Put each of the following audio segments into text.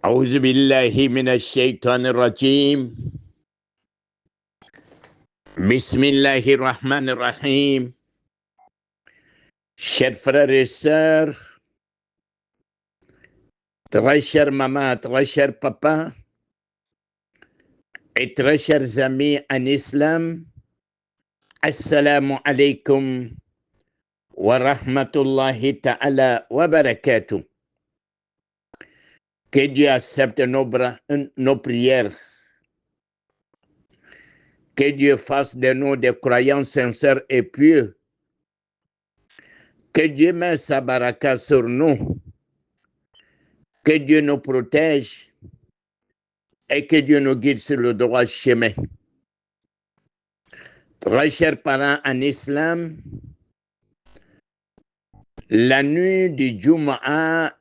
أعوذ بالله من الشيطان الرجيم. بسم الله الرحمن الرحيم. Chers frères et sœurs, très chère maman, très cher papa et très chers amis en islam, assalamu alaikum wa rahmatullahi ta'ala wa barakatuh. Que Dieu accepte nos prières. Que Dieu fasse de nous des croyants sincères et pieux. Que Dieu mette sa baraka sur nous. Que Dieu nous protège et que Dieu nous guide sur le droit chemin. Très chers parents en islam, la nuit du Jumu'ah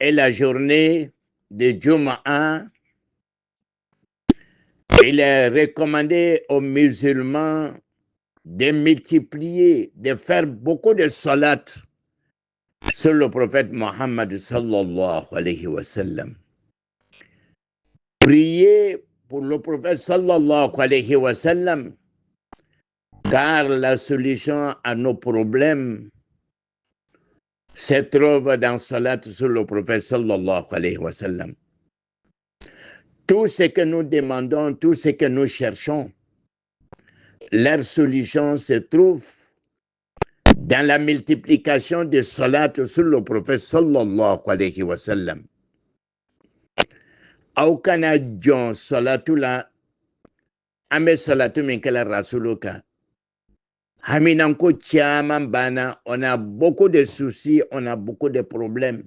et la journée du Jumu'ah, il est recommandé aux musulmans de multiplier, de faire beaucoup de salat sur le prophète Mohammed sallallahu alayhi wa sallam. Priez pour le prophète sallallahu alayhi wa sallam, car la solution à nos problèmes se trouve dans salat sur le prophète sallallahu alayhi wa sallam. Tout ce que nous demandons, tout ce que nous cherchons, leur solution se trouve dans la multiplication de salat sur le prophète sallallahu alayhi wa sallam. Aukana John salatula ame salatu min kala rasuluka. Haminanko chaman bana, on a beaucoup de soucis, on a beaucoup de problèmes.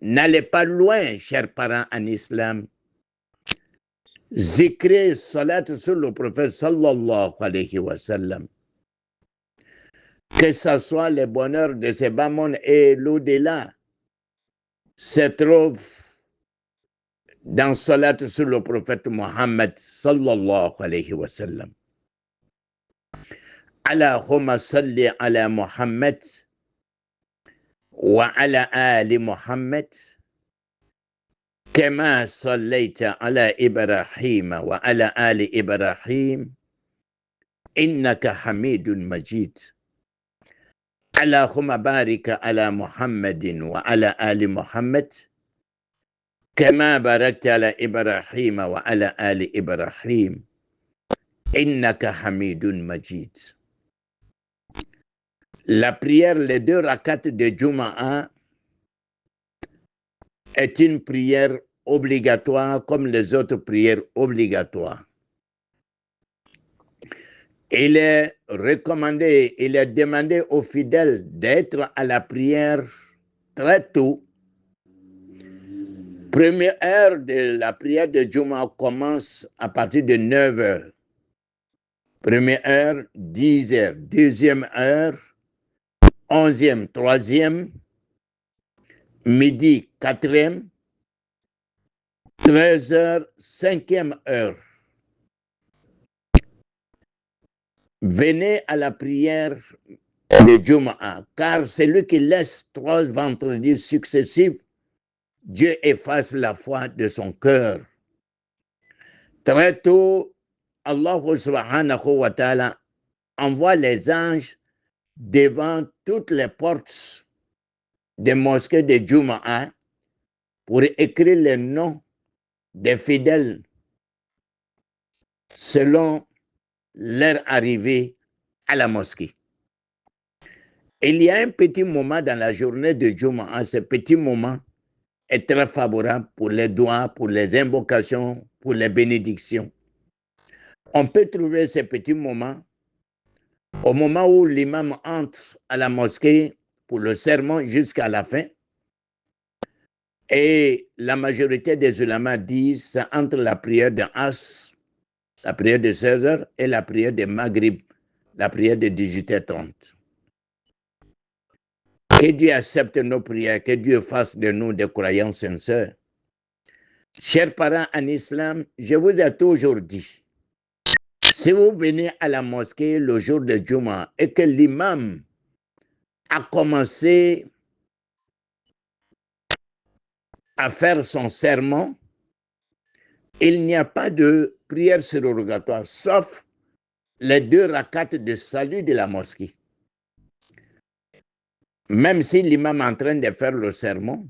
N'allez pas loin, chers parents en islam. Zikrez salat sur le prophète sallallahu alayhi wa sallam. Que ce soit le bonheur de ce bas monde et l'au-delà se trouve dans salat sur le prophète Mohammed sallallahu alayhi wa sallam. Allahumma salli ala Muhammad wa ala ali Muhammad كما صليت على إبراهيم وعلى آل إبراهيم إنك حميد مجيد. اللهم بارك على محمد وعلى آل محمد كما باركت على إبراهيم وعلى آل إبراهيم إنك حميد مجيد. La prière, les 2 rakats de Jumu'ah est une prière obligatoire comme les autres prières obligatoires. Il est recommandé, il est demandé aux fidèles d'être à la prière très tôt. Première heure de la prière de Jumu'ah commence à partir de 9 heures. Première heure, 10 heures. Deuxième heure, 11e, 3e, midi, 4e, 13 heures, 5e heure. Venez à la prière de Jumu'ah, car celui qui laisse 3 vendredis successifs, Dieu efface la foi de son cœur. Très tôt, Allah subhanahu wa ta'ala envoie les anges devant toutes les portes des mosquées de Jumu'ah pour écrire les noms des fidèles selon leur arrivée à la mosquée. Il y a un petit moment dans la journée de Jumu'ah, ce petit moment est très favorable pour les doigts, pour les invocations, pour les bénédictions. On peut trouver ce petit moment au moment où l'imam entre à la mosquée pour le sermon jusqu'à la fin. Et la majorité des ulama disent c'est entre la prière de As, la prière de 16 heures, et la prière de Maghrib, la prière de 18h30. Que Dieu accepte nos prières, que Dieu fasse de nous des croyants sincères. Chers parents en islam, je vous ai toujours dit, si vous venez à la mosquée le jour de Jumu'ah et que l'imam a commencé à faire son serment, il n'y a pas de prière surrogatoire, sauf les 2 rakats de salut de la mosquée. Même si l'imam est en train de faire le sermon,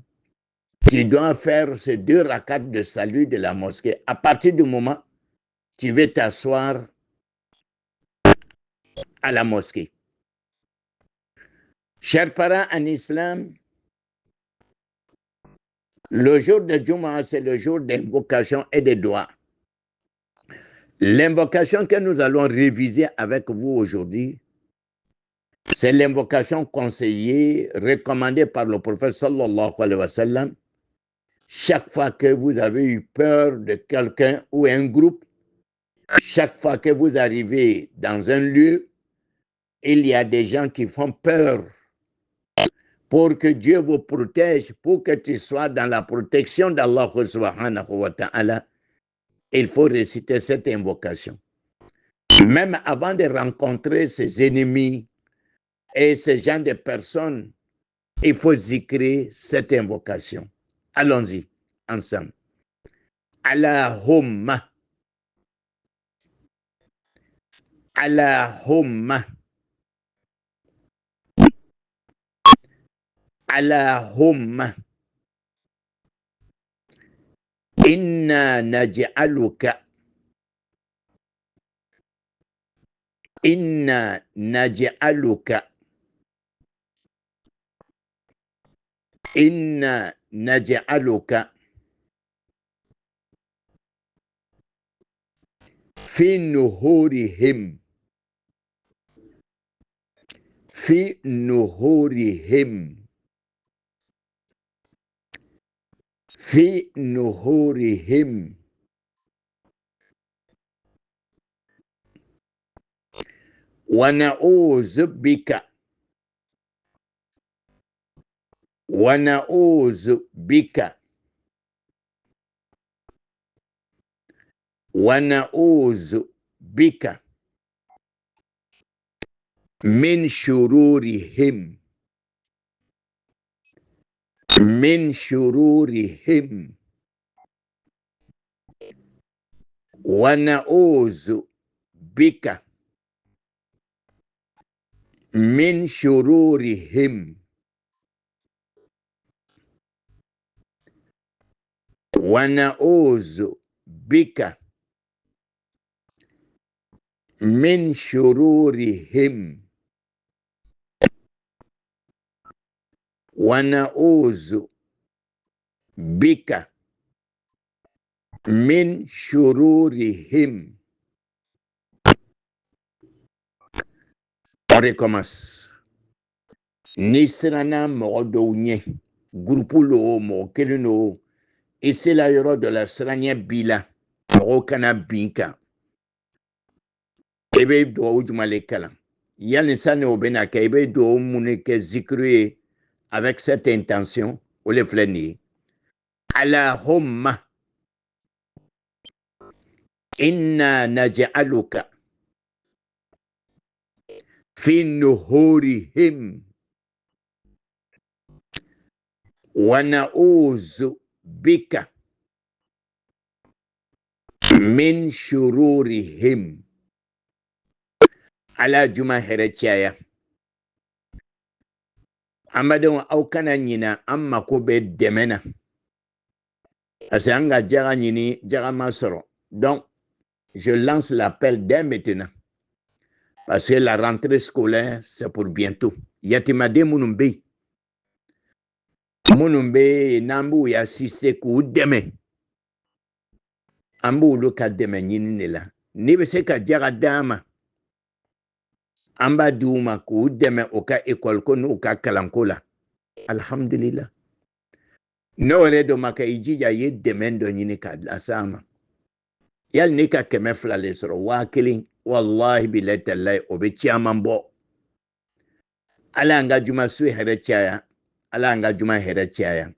tu dois faire ces 2 rakats de salut de la mosquée. À partir du moment où tu veux t'asseoir à la mosquée. Chers parents en islam, le jour de Jumu'ah, c'est le jour d'invocation et de doigts. L'invocation que nous allons réviser avec vous aujourd'hui, c'est l'invocation conseillée, recommandée par le prophète sallallahu alayhi wa sallam. Chaque fois que vous avez eu peur de quelqu'un ou un groupe, chaque fois que vous arrivez dans un lieu, il y a des gens qui font peur. Pour que Dieu vous protège, pour que tu sois dans la protection d'Allah subhanahu wa ta'ala, il faut réciter cette invocation. Même avant de rencontrer ses ennemis et ce genre de personnes, il faut zikrer cette invocation. Allons-y, ensemble. Allahumma. Allahumma. Allahumma. Inna naj'aluka. Inna naj'aluka. Inna naj'aluka. Fi nuhurihim. Fi nuhurihim. Fi nuhurihim. Wa na'udzu bika. Wa na'udzu bika. Wa na'udzu bika. Min shururihim. Min shururihim. Wa na'udzu bika. Min shururihim. Wa na'udzu bika. Min shururihim. Wa na'udzu bika. Min shururihim. On recommence. Nisrana morodounye. Groupe lo mo kelino. Ici la yoro de la sranya bila. Morokana binka. Ebe do ujumale kala. Yal insane obenaka ebe do muneke zikruye avec cette intention ou le fleni. Allahumma inna naj'aluka fi nuhurihim wa na'udzu bika min shururihim. Ala juma heretiaya. Amadon aukana nyina amma ko be demena. Asanga jaga nyini jaga masoro. Donc je lance l'appel dès maintenant. Parce que la rentrée scolaire, c'est pour bientôt. Yatimade Munumbe. Munumbe nambu ya sise ku deme. Ambu luka deme nyini nila. Nibe seka jaga dama. Amba duma ku deme oka école ko no ka kalankola. Alhamdulillah. No redo maka ijija ye demendo nyini ka lasama. Yal nika keme fla lesro wa killing. Wallahi billahi tallahi obe chiamambo. Ala anga juma su heretiaya. Ala anga juma heretiaya.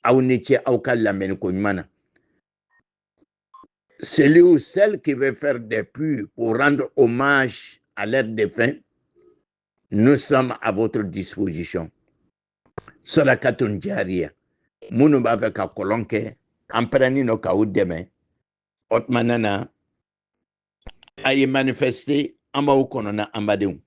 Au niche au kalamen kunyumana. Celui ou celle qui veut faire des puits pour rendre hommage à leur défunt, nous sommes à votre disposition. Sadaqatun jariya. minnu b'a fɛ ka kɔlɔn kɛ an pɛrɛnnen don k'aw dɛmɛ o tuma na a ye manifeste an b'aw kɔnɔna an badenw